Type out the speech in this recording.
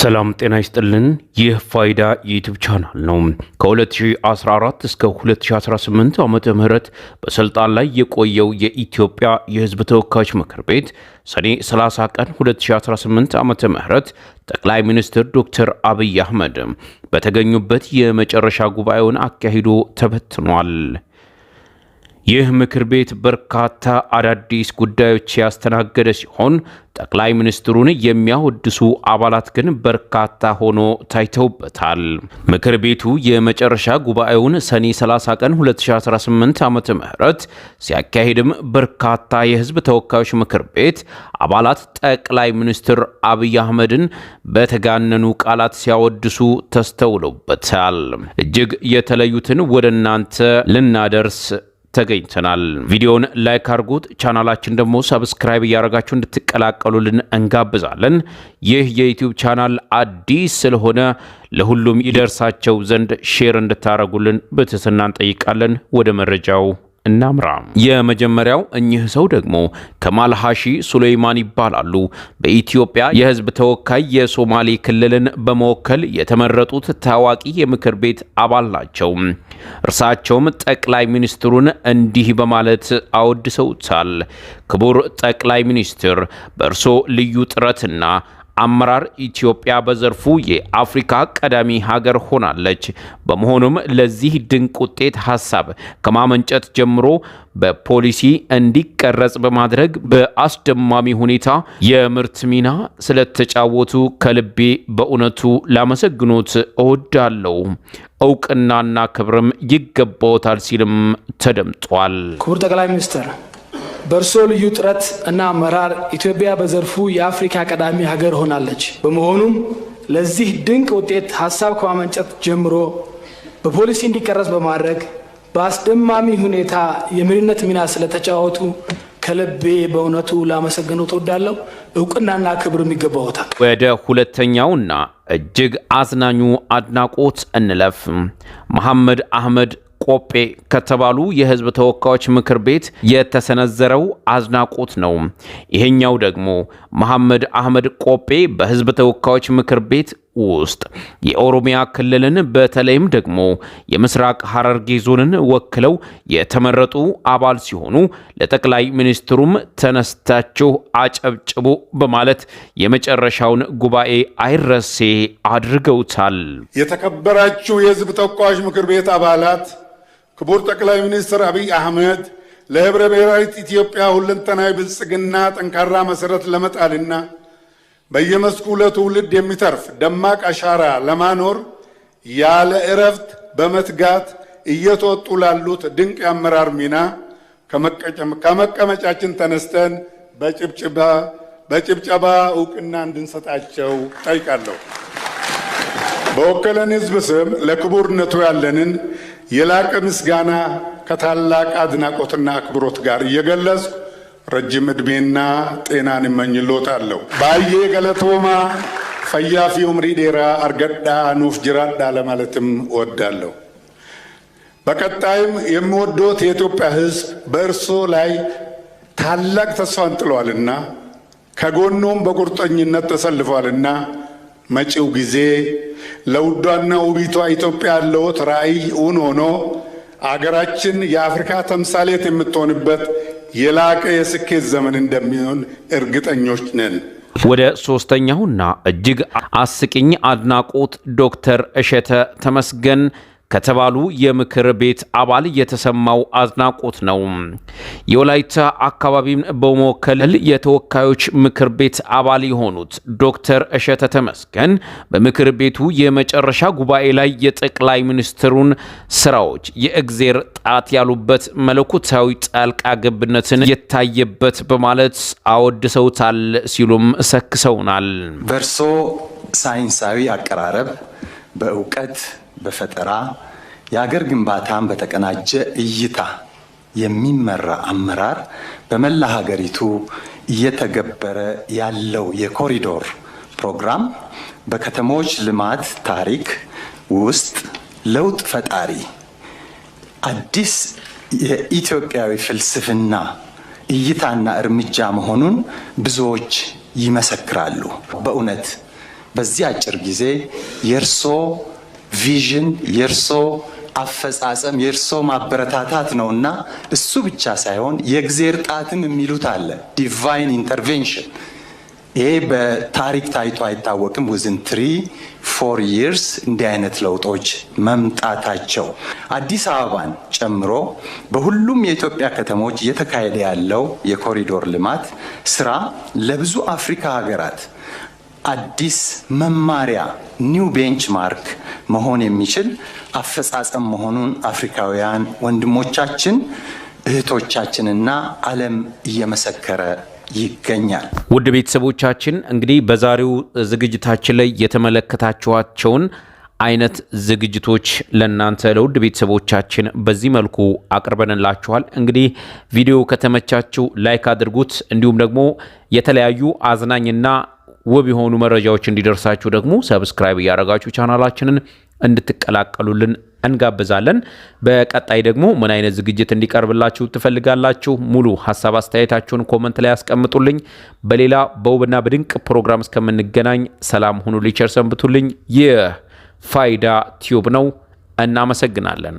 ሰላም ጤና ይስጥልን። ይህ ፋይዳ ዩቲዩብ ቻናል ነው። ከ2014 እስከ 2018 ዓመተ ምህረት በስልጣን ላይ የቆየው የኢትዮጵያ የሕዝብ ተወካዮች ምክር ቤት ሰኔ 30 ቀን 2018 ዓመተ ምህረት ጠቅላይ ሚኒስትር ዶክተር አብይ አህመድ በተገኙበት የመጨረሻ ጉባኤውን አካሂዶ ተበትኗል። ይህ ምክር ቤት በርካታ አዳዲስ ጉዳዮች ያስተናገደ ሲሆን ጠቅላይ ሚኒስትሩን የሚያወድሱ አባላት ግን በርካታ ሆኖ ታይተውበታል። ምክር ቤቱ የመጨረሻ ጉባኤውን ሰኔ 30 ቀን 2018 ዓመተ ምህረት ሲያካሂድም በርካታ የህዝብ ተወካዮች ምክር ቤት አባላት ጠቅላይ ሚኒስትር አብይ አህመድን በተጋነኑ ቃላት ሲያወድሱ ተስተውለውበታል። እጅግ የተለዩትን ወደ እናንተ ልናደርስ ተገኝተናል። ቪዲዮውን ላይክ አድርጉት፣ ቻናላችን ደግሞ ሰብስክራይብ እያደረጋችሁ እንድትቀላቀሉልን እንጋብዛለን። ይህ የዩቲዩብ ቻናል አዲስ ስለሆነ ለሁሉም ይደርሳቸው ዘንድ ሼር እንድታደርጉልን በትህትና እንጠይቃለን። ወደ መረጃው እናምራ። የመጀመሪያው እኚህ ሰው ደግሞ ከማል ሐሺ ሱሌይማን ይባላሉ። በኢትዮጵያ የህዝብ ተወካይ የሶማሌ ክልልን በመወከል የተመረጡት ታዋቂ የምክር ቤት አባል ናቸው። እርሳቸውም ጠቅላይ ሚኒስትሩን እንዲህ በማለት አወድሰውታል። ክቡር ጠቅላይ ሚኒስትር፣ በእርሶ ልዩ ጥረትና አመራር ኢትዮጵያ በዘርፉ የአፍሪካ ቀዳሚ ሀገር ሆናለች። በመሆኑም ለዚህ ድንቅ ውጤት ሀሳብ ከማመንጨት ጀምሮ በፖሊሲ እንዲቀረጽ በማድረግ በአስደማሚ ሁኔታ የምርት ሚና ስለተጫወቱ ከልቤ በእውነቱ ላመሰግኖት እወዳለሁ። እውቅናና ክብርም ይገባዎታል ሲልም ተደምጧል። ክቡር ጠቅላይ ሚኒስትር፣ በእርሶ ልዩ ጥረት እና አመራር ኢትዮጵያ በዘርፉ የአፍሪካ ቀዳሚ ሀገር ሆናለች። በመሆኑም ለዚህ ድንቅ ውጤት ሀሳብ ከማመንጨት ጀምሮ በፖሊሲ እንዲቀረጽ በማድረግ በአስደማሚ ሁኔታ የመሪነት ሚና ስለተጫወቱ ከልቤ በእውነቱ ላመሰግኖት እወዳለሁ። እውቅናና ክብርም ይገባዎታል። ወደ ሁለተኛውና እጅግ አዝናኙ አድናቆት እንለፍ። መሐመድ አህመድ ቆጴ ከተባሉ የህዝብ ተወካዮች ምክር ቤት የተሰነዘረው አድናቆት ነው። ይሄኛው ደግሞ መሐመድ አህመድ ቆጴ በህዝብ ተወካዮች ምክር ቤት ውስጥ የኦሮሚያ ክልልን በተለይም ደግሞ የምስራቅ ሐረርጌ ዞንን ወክለው የተመረጡ አባል ሲሆኑ ለጠቅላይ ሚኒስትሩም ተነስታችሁ አጨብጭቡ በማለት የመጨረሻውን ጉባኤ አይረሴ አድርገውታል። የተከበራችሁ የህዝብ ተወካዮች ምክር ቤት አባላት፣ ክቡር ጠቅላይ ሚኒስትር አብይ አህመድ ለህብረ ብሔራዊት ኢትዮጵያ ሁለንተናዊ ብልጽግና ጠንካራ መሰረት ለመጣልና በየመስኩ ለትውልድ የሚተርፍ ደማቅ አሻራ ለማኖር ያለ እረፍት በመትጋት እየተወጡ ላሉት ድንቅ የአመራር ሚና ከመቀመጫችን ተነስተን በጭብጨባ እውቅና እንድንሰጣቸው ጠይቃለሁ። በወከለን ህዝብ ስም ለክቡርነቱ ያለንን የላቀ ምስጋና ከታላቅ አድናቆትና አክብሮት ጋር እየገለጽኩ ረጅም ዕድሜና ጤናን እመኝልዎታለሁ። ባዬ ገለቶማ ፈያፊ ኡምሪ ዴራ አርገዳ ኑፍ ጅራዳ ለማለትም እወዳለሁ። በቀጣይም የምወዶት የኢትዮጵያ ህዝብ በእርሶ ላይ ታላቅ ተስፋን ጥሏልና ከጎኖም በቁርጠኝነት ተሰልፏልና መጪው ጊዜ ለውዷና ውቢቷ ኢትዮጵያ ያለዎት ራዕይ እውን ሆኖ አገራችን የአፍሪካ ተምሳሌት የምትሆንበት የላቀ የስኬት ዘመን እንደሚሆን እርግጠኞች ነን። ወደ ሶስተኛውና እጅግ አስቂኝ አድናቆት ዶክተር እሸተ ተመስገን ከተባሉ የምክር ቤት አባል የተሰማው አድናቆት ነው። የወላይታ አካባቢን በመወከል የተወካዮች ምክር ቤት አባል የሆኑት ዶክተር እሸተ ተመስገን በምክር ቤቱ የመጨረሻ ጉባኤ ላይ የጠቅላይ ሚኒስትሩን ስራዎች የእግዜር ጣት ያሉበት መለኮታዊ ጣልቃ ገብነትን የታየበት በማለት አወድሰውታል ሲሉም ሰክሰውናል። በእርሶ ሳይንሳዊ አቀራረብ በእውቀት በፈጠራ የሀገር ግንባታን በተቀናጀ እይታ የሚመራ አመራር በመላ ሀገሪቱ እየተገበረ ያለው የኮሪዶር ፕሮግራም በከተሞች ልማት ታሪክ ውስጥ ለውጥ ፈጣሪ አዲስ የኢትዮጵያዊ ፍልስፍና እይታና እርምጃ መሆኑን ብዙዎች ይመሰክራሉ። በእውነት በዚህ አጭር ጊዜ የእርሶ ቪዥን፣ የእርሶ አፈጻጸም፣ የእርሶ ማበረታታት ነውና እሱ ብቻ ሳይሆን የእግዚአብሔር ጣትም የሚሉት አለ፣ ዲቫይን ኢንተርቬንሽን። ይሄ በታሪክ ታይቶ አይታወቅም። within 3-4 years እንዲህ አይነት ለውጦች መምጣታቸው አዲስ አበባን ጨምሮ በሁሉም የኢትዮጵያ ከተሞች እየተካሄደ ያለው የኮሪዶር ልማት ስራ ለብዙ አፍሪካ ሀገራት አዲስ መማሪያ ኒው ቤንችማርክ መሆን የሚችል አፈጻጸም መሆኑን አፍሪካውያን ወንድሞቻችን እህቶቻችንና ዓለም እየመሰከረ ይገኛል። ውድ ቤተሰቦቻችን እንግዲህ በዛሬው ዝግጅታችን ላይ የተመለከታችኋቸውን አይነት ዝግጅቶች ለናንተ ለውድ ቤተሰቦቻችን በዚህ መልኩ አቅርበንላችኋል። እንግዲህ ቪዲዮ ከተመቻችሁ ላይክ አድርጉት። እንዲሁም ደግሞ የተለያዩ አዝናኝና ውብ የሆኑ መረጃዎች እንዲደርሳችሁ ደግሞ ሰብስክራይብ ያደርጋችሁ ቻናላችንን እንድትቀላቀሉልን እንጋብዛለን። በቀጣይ ደግሞ ምን አይነት ዝግጅት እንዲቀርብላችሁ ትፈልጋላችሁ? ሙሉ ሐሳብ አስተያየታችሁን ኮሜንት ላይ አስቀምጡልኝ። በሌላ በውብና በድንቅ ፕሮግራም እስከምንገናኝ ሰላም ሁኑ። ሊቸር ሰንብቱልኝ። ይህ ፋይዳ ቲዩብ ነው። እናመሰግናለን።